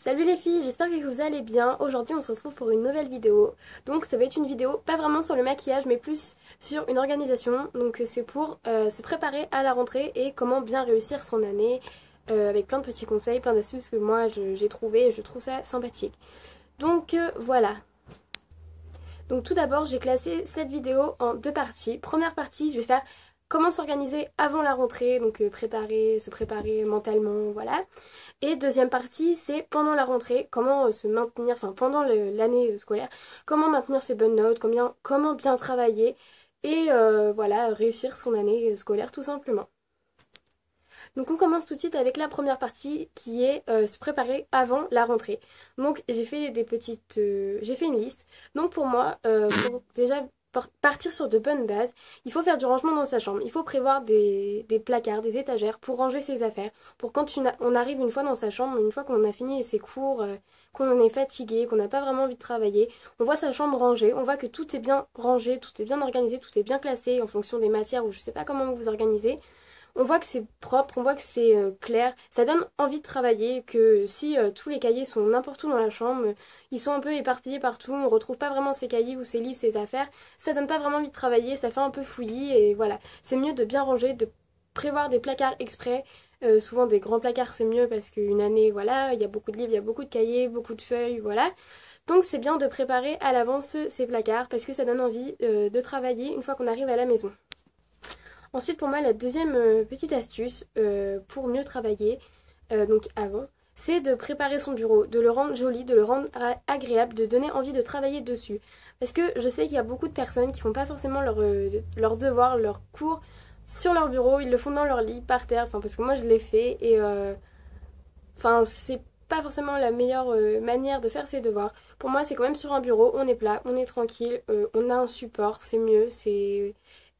Salut les filles, j'espère que vous allez bien. Aujourd'hui on se retrouve pour une nouvelle vidéo. Donc ça va être une vidéo pas vraiment sur le maquillage mais plus sur une organisation. Donc c'est pour se préparer à la rentrée et comment bien réussir son année avec plein de petits conseils, plein d'astuces que moi j'ai trouvé et je trouve ça sympathique. Donc voilà. Donc tout d'abord j'ai classé cette vidéo en deux parties. Première partie je vais faire comment s'organiser avant la rentrée, donc se préparer mentalement, voilà. Et deuxième partie, c'est pendant la rentrée, comment se maintenir, enfin pendant l'année scolaire, comment maintenir ses bonnes notes, comment bien travailler et voilà, réussir son année scolaire tout simplement. Donc on commence tout de suite avec la première partie qui est se préparer avant la rentrée. Donc j'ai fait j'ai fait une liste. Donc pour moi, pour déjà partir sur de bonnes bases, il faut faire du rangement dans sa chambre. Il faut prévoir des placards, des étagères pour ranger ses affaires. Pour quand on arrive une fois dans sa chambre, une fois qu'on a fini ses cours, qu'on en est fatigué, qu'on n'a pas vraiment envie de travailler, on voit sa chambre rangée, on voit que tout est bien rangé, tout est bien organisé, tout est bien classé en fonction des matières ou je sais pas comment vous vous organisez. On voit que c'est propre, on voit que c'est clair. Ça donne envie de travailler, que si tous les cahiers sont n'importe où dans la chambre, ils sont un peu éparpillés partout, on retrouve pas vraiment ses cahiers ou ses livres, ses affaires, ça donne pas vraiment envie de travailler, ça fait un peu fouillis et voilà. C'est mieux de bien ranger, de prévoir des placards exprès. Souvent des grands placards c'est mieux parce qu'une année, voilà, il y a beaucoup de livres, il y a beaucoup de cahiers, beaucoup de feuilles, voilà. Donc c'est bien de préparer à l'avance ces placards parce que ça donne envie de travailler une fois qu'on arrive à la maison. Ensuite, pour moi, la deuxième petite astuce pour mieux travailler, donc avant, c'est de préparer son bureau, de le rendre joli, de le rendre agréable, de donner envie de travailler dessus. Parce que je sais qu'il y a beaucoup de personnes qui font pas forcément leurs devoirs, leurs cours sur leur bureau, ils le font dans leur lit, par terre, enfin parce que moi je l'ai fait et enfin c'est pas forcément la meilleure manière de faire ses devoirs. Pour moi c'est quand même sur un bureau, on est plat, on est tranquille, on a un support, c'est mieux, c'est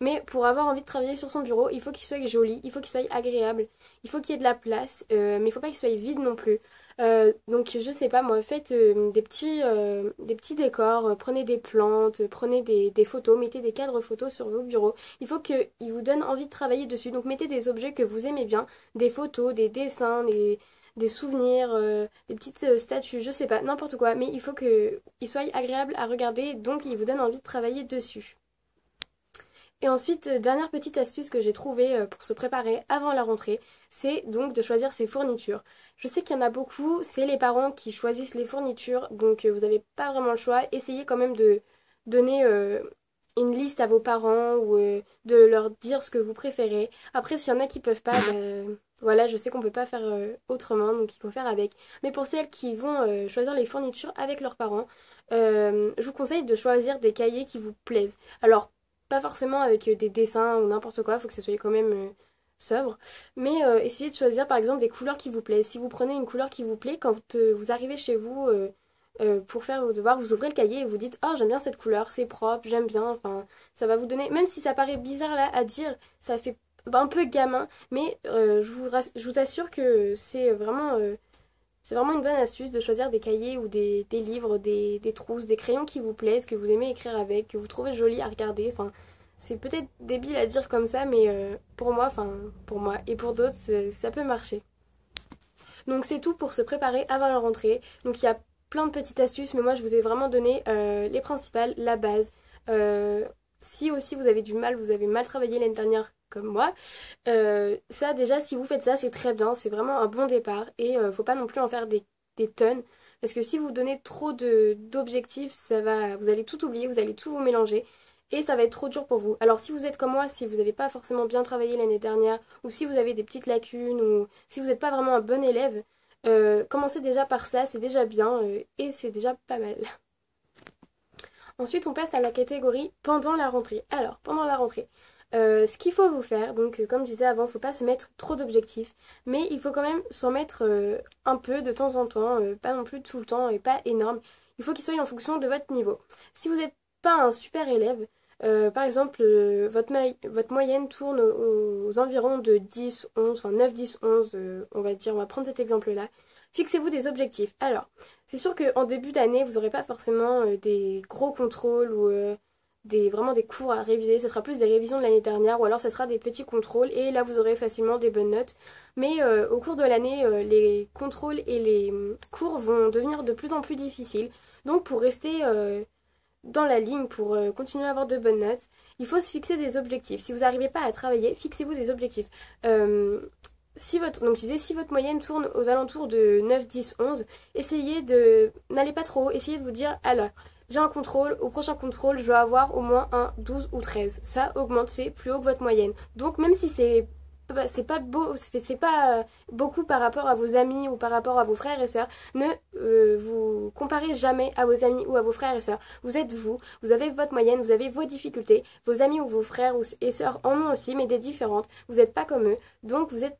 mais pour avoir envie de travailler sur son bureau, il faut qu'il soit joli, il faut qu'il soit agréable, il faut qu'il y ait de la place, mais il faut pas qu'il soit vide non plus. Donc je sais pas moi, faites des petits décors, prenez des plantes, prenez des photos, mettez des cadres photos sur vos bureaux. Il faut qu'ils vous donnent envie de travailler dessus. Donc mettez des objets que vous aimez bien, des photos, des dessins, des souvenirs, des petites statues, je sais pas, n'importe quoi. Mais il faut qu'ils soient agréables à regarder, donc ils vous donnent envie de travailler dessus. Et ensuite, dernière petite astuce que j'ai trouvée pour se préparer avant la rentrée, c'est donc de choisir ses fournitures. Je sais qu'il y en a beaucoup, c'est les parents qui choisissent les fournitures, donc vous n'avez pas vraiment le choix. Essayez quand même de donner une liste à vos parents ou de leur dire ce que vous préférez. Après, s'il y en a qui peuvent pas, voilà, je sais qu'on peut pas faire autrement, donc il faut faire avec. Mais pour celles qui vont choisir les fournitures avec leurs parents, je vous conseille de choisir des cahiers qui vous plaisent. Alors, pas forcément avec des dessins ou n'importe quoi, il faut que ça soit quand même sobre. Mais essayez de choisir par exemple des couleurs qui vous plaisent. Si vous prenez une couleur qui vous plaît, quand vous arrivez chez vous pour faire vos devoirs, vous ouvrez le cahier et vous dites oh j'aime bien cette couleur, c'est propre, j'aime bien, enfin ça va vous donner, même si ça paraît bizarre là à dire, ça fait un peu gamin, mais je vous assure que c'est vraiment une bonne astuce de choisir des cahiers ou des livres, des trousses, des crayons qui vous plaisent, que vous aimez écrire avec, que vous trouvez jolis à regarder. Enfin, c'est peut-être débile à dire comme ça, mais pour moi et pour d'autres, ça peut marcher. Donc c'est tout pour se préparer avant la rentrée. Donc il y a plein de petites astuces, mais moi je vous ai vraiment donné les principales, la base. Si aussi vous avez du mal, vous avez mal travaillé l'année dernière comme moi, ça déjà si vous faites ça c'est très bien, c'est vraiment un bon départ et faut pas non plus en faire des tonnes. Parce que si vous donnez trop d'objectifs, vous allez tout oublier, vous allez tout vous mélanger et ça va être trop dur pour vous. Alors si vous êtes comme moi, si vous n'avez pas forcément bien travaillé l'année dernière, ou si vous avez des petites lacunes, ou si vous n'êtes pas vraiment un bon élève, commencez déjà par ça, c'est déjà bien et c'est déjà pas mal. Ensuite, on passe à la catégorie pendant la rentrée. Alors, pendant la rentrée, ce qu'il faut vous faire, donc comme je disais avant, il ne faut pas se mettre trop d'objectifs, mais il faut quand même s'en mettre un peu de temps en temps, pas non plus tout le temps et pas énorme. Il faut qu'il soit en fonction de votre niveau. Si vous n'êtes pas un super élève, par exemple, votre moyenne tourne aux environs de 10, 11, enfin 9, 10, 11, on va dire, on va prendre cet exemple-là. Fixez-vous des objectifs. Alors, c'est sûr qu'en début d'année, vous n'aurez pas forcément des gros contrôles ou vraiment des cours à réviser, ça sera plus des révisions de l'année dernière ou alors ça sera des petits contrôles et là vous aurez facilement des bonnes notes. Mais au cours de l'année, les contrôles et les cours vont devenir de plus en plus difficiles. Donc pour rester dans la ligne, pour continuer à avoir de bonnes notes, il faut se fixer des objectifs. Si vous n'arrivez pas à travailler, fixez-vous des objectifs. Donc je disais, si votre moyenne tourne aux alentours de 9, 10, 11, essayez de... N'allez pas trop haut, essayez de vous dire, alors, j'ai un contrôle, au prochain contrôle, je veux avoir au moins un 12 ou 13. Ça augmente, c'est plus haut que votre moyenne. Donc même si c'est pas beaucoup par rapport à vos amis ou par rapport à vos frères et sœurs, ne vous comparez jamais à vos amis ou à vos frères et sœurs. Vous êtes vous, vous avez votre moyenne, vous avez vos difficultés, vos amis ou vos frères et sœurs en ont aussi, mais des différentes. Vous n'êtes pas comme eux, donc vous êtes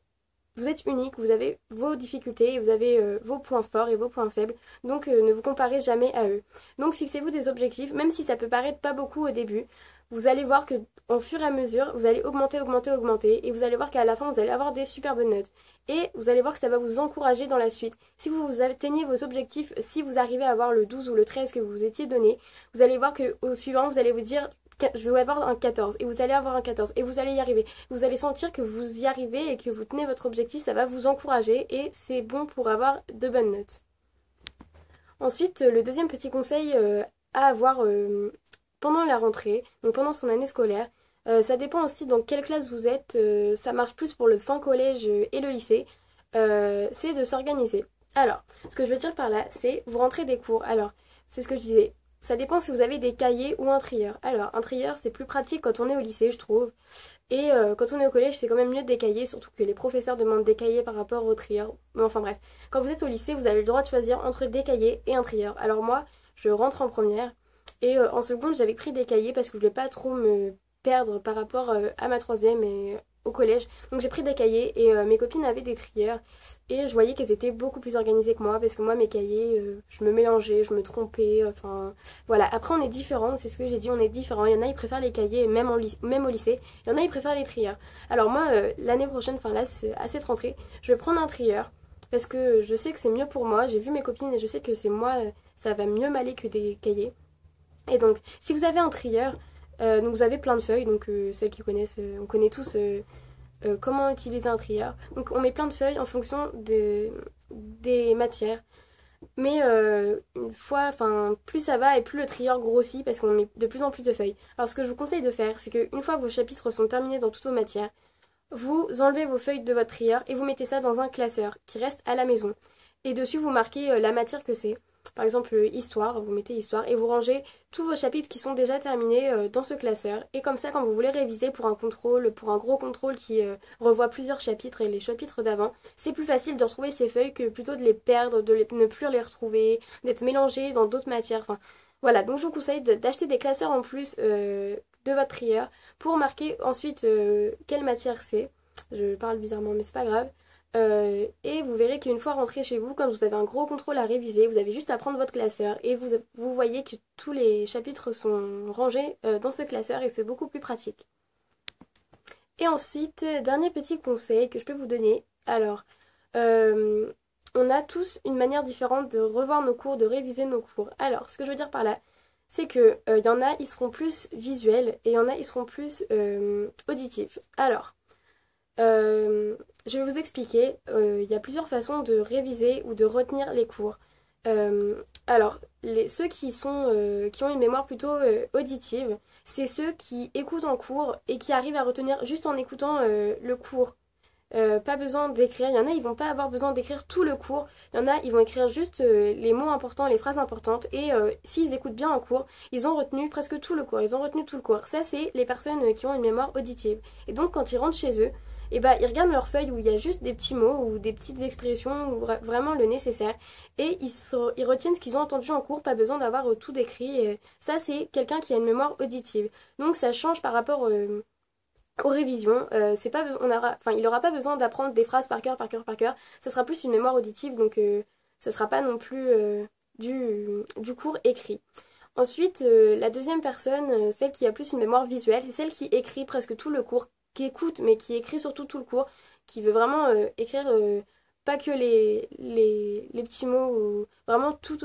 unique, vous avez vos difficultés, vous avez vos points forts et vos points faibles, donc ne vous comparez jamais à eux. Donc fixez-vous des objectifs, même si ça peut paraître pas beaucoup au début, vous allez voir que au fur et à mesure, vous allez augmenter, augmenter, augmenter, et vous allez voir qu'à la fin, vous allez avoir des super bonnes notes. Et vous allez voir que ça va vous encourager dans la suite. Si vous atteignez vos objectifs, si vous arrivez à avoir le 12 ou le 13 que vous vous étiez donné, vous allez voir qu'au suivant, vous allez vous dire je vais avoir un 14 et vous allez avoir un 14 et vous allez y arriver. Vous allez sentir que vous y arrivez et que vous tenez votre objectif, ça va vous encourager et c'est bon pour avoir de bonnes notes. Ensuite, le deuxième petit conseil à avoir pendant la rentrée, donc pendant son année scolaire, ça dépend aussi dans quelle classe vous êtes, ça marche plus pour le fin collège et le lycée, c'est de s'organiser. Alors, ce que je veux dire par là, c'est vous rentrez des cours. Alors, c'est ce que je disais. Ça dépend si vous avez des cahiers ou un trieur. Alors, un trieur, c'est plus pratique quand on est au lycée, je trouve. Et quand on est au collège, c'est quand même mieux des cahiers, surtout que les professeurs demandent des cahiers par rapport au trieur. Mais enfin bref, quand vous êtes au lycée, vous avez le droit de choisir entre des cahiers et un trieur. Alors moi, je rentre en première. Et en seconde, j'avais pris des cahiers parce que je voulais pas trop me perdre par rapport à ma troisième et au collège. Donc j'ai pris des cahiers et mes copines avaient des trieurs. Et je voyais qu'elles étaient beaucoup plus organisées que moi parce que moi, mes cahiers, je me mélangeais, je me trompais. Enfin, voilà. Après, on est différents, c'est ce que j'ai dit, on est différents. Il y en a, ils préfèrent les cahiers même au lycée. Il y en a, ils préfèrent les trieurs. Alors moi, l'année prochaine, enfin là, à cette rentrée, je vais prendre un trieur parce que je sais que c'est mieux pour moi. J'ai vu mes copines et je sais que c'est moi, ça va mieux m'aller que des cahiers. Et donc, si vous avez un trieur, donc vous avez plein de feuilles, donc celles qui connaissent, on connaît tous comment utiliser un trieur. Donc on met plein de feuilles en fonction des matières. Mais une fois, enfin, plus ça va et plus le trieur grossit parce qu'on met de plus en plus de feuilles. Alors ce que je vous conseille de faire, c'est qu'une fois que vos chapitres sont terminés dans toutes vos matières, vous enlevez vos feuilles de votre trieur et vous mettez ça dans un classeur qui reste à la maison. Et dessus, vous marquez la matière que c'est. Par exemple, histoire, vous mettez histoire et vous rangez tous vos chapitres qui sont déjà terminés dans ce classeur. Et comme ça, quand vous voulez réviser pour un contrôle, pour un gros contrôle qui revoit plusieurs chapitres et les chapitres d'avant, c'est plus facile de retrouver ces feuilles que plutôt de les perdre, ne plus les retrouver, d'être mélangées dans d'autres matières. Enfin, voilà, donc je vous conseille d'acheter des classeurs en plus de votre trieur pour marquer ensuite quelle matière c'est. Je parle bizarrement, mais c'est pas grave. Et vous verrez qu'une fois rentré chez vous, quand vous avez un gros contrôle à réviser, vous avez juste à prendre votre classeur et vous voyez que tous les chapitres sont rangés dans ce classeur et c'est beaucoup plus pratique. Et ensuite, dernier petit conseil que je peux vous donner. Alors, on a tous une manière différente de revoir nos cours, de réviser nos cours. Alors, ce que je veux dire par là, c'est que y en a, ils seront plus visuels et il y en a, ils seront plus auditifs. Alors, je vais vous expliquer, il y a plusieurs façons de réviser ou de retenir les cours. Alors, ceux qui ont une mémoire plutôt auditive, c'est ceux qui écoutent en cours et qui arrivent à retenir juste en écoutant le cours. Pas besoin d'écrire, il y en a, ils vont pas avoir besoin d'écrire tout le cours, il y en a, ils vont écrire juste les mots importants, les phrases importantes, et s'ils écoutent bien en cours, ils ont retenu presque tout le cours, ils ont retenu tout le cours. Ça, c'est les personnes qui ont une mémoire auditive. Et donc, quand ils rentrent chez eux, et bah, ils regardent leur feuille où il y a juste des petits mots ou des petites expressions ou vraiment le nécessaire, et ils retiennent ce qu'ils ont entendu en cours, pas besoin d'avoir tout décrit. Ça, c'est quelqu'un qui a une mémoire auditive. Donc, ça change par rapport aux révisions, c'est pas il n'aura pas besoin d'apprendre des phrases par cœur, par cœur, par cœur. Ça sera plus une mémoire auditive, donc ça sera pas non plus du cours écrit. Ensuite, la deuxième personne, celle qui a plus une mémoire visuelle, c'est celle qui écrit presque tout le cours, qui écoute, mais qui écrit surtout tout le cours, qui veut vraiment écrire pas que les petits mots, ou vraiment tout,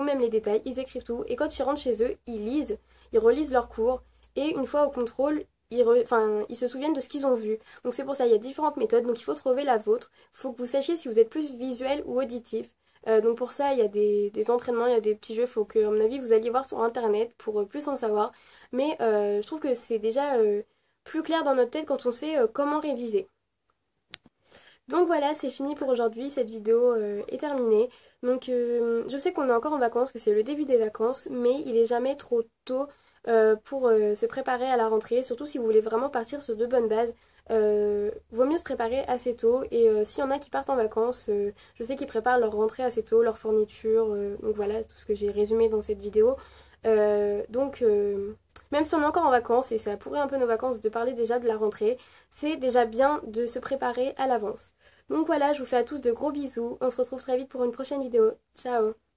même les détails, ils écrivent tout. Et quand ils rentrent chez eux, ils lisent. ils relisent leurs cours et une fois au contrôle, ils se souviennent de ce qu'ils ont vu. Donc c'est pour ça, il y a différentes méthodes, donc il faut trouver la vôtre. Il faut que vous sachiez si vous êtes plus visuel ou auditif. Donc pour ça, il y a des entraînements, il y a des petits jeux, il faut que, à mon avis, vous alliez voir sur internet pour plus en savoir. Mais je trouve que c'est déjà plus clair dans notre tête quand on sait comment réviser. Donc voilà, c'est fini pour aujourd'hui, cette vidéo est terminée. Donc je sais qu'on est encore en vacances, que c'est le début des vacances, mais il est jamais trop tôt pour se préparer à la rentrée, surtout si vous voulez vraiment partir sur de bonnes bases. Vaut mieux se préparer assez tôt et s'il y en a qui partent en vacances, je sais qu'ils préparent leur rentrée assez tôt, leur fourniture, donc voilà tout ce que j'ai résumé dans cette vidéo. Donc même si on est encore en vacances et ça pourrait un peu nos vacances de parler déjà de la rentrée, c'est déjà bien de se préparer à l'avance. Donc voilà, je vous fais à tous de gros bisous, on se retrouve très vite pour une prochaine vidéo. Ciao!